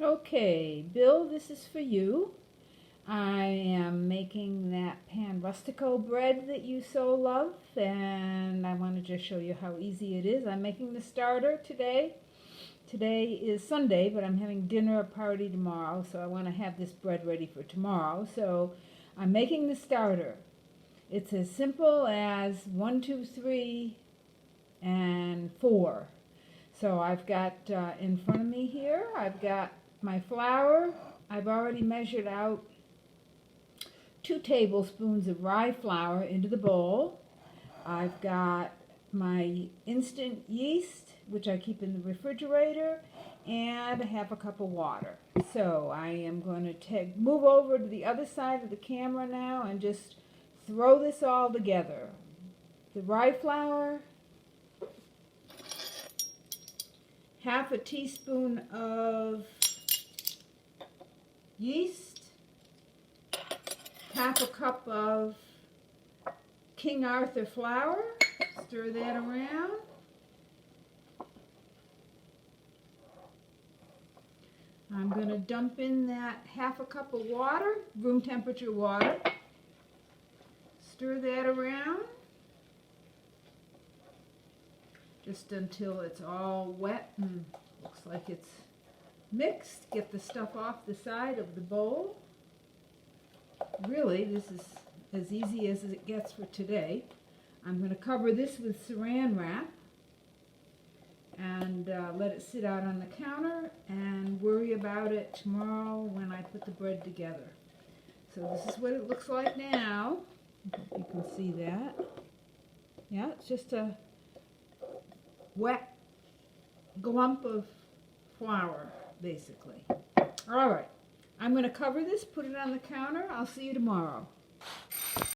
Okay, Bill, this is for you. I am making that Pan Rustico bread that you so love, and I want to just show you how easy it is. I'm making the starter today. Today is Sunday, but I'm having dinner party tomorrow, so I want to have this bread ready for tomorrow. So I'm making the starter. It's as simple as 1, 2, 3, and 4. So I've got in front of me here, I've got my flour. I've already measured out 2 tablespoons of rye flour into the bowl. I've got my instant yeast, which I keep in the refrigerator, and 1/2 cup of water. So I am going to move over to the other side of the camera now and just throw this all together. The rye flour, 1/2 teaspoon of yeast, 1/2 cup of King Arthur flour. Stir that around. I'm going to dump in that 1/2 cup of water, room temperature water. Stir that around just until it's all wet and looks like it's mixed. Get the stuff off the side of the bowl. Really, this is as easy as it gets for today. I'm going to cover this with saran wrap and let it sit out on the counter and worry about it tomorrow when I put the bread together. So this is what it looks like now. You can see that. Yeah, it's just a wet glump of flour, basically. All right, I'm going to cover this, put it on the counter. I'll see you tomorrow.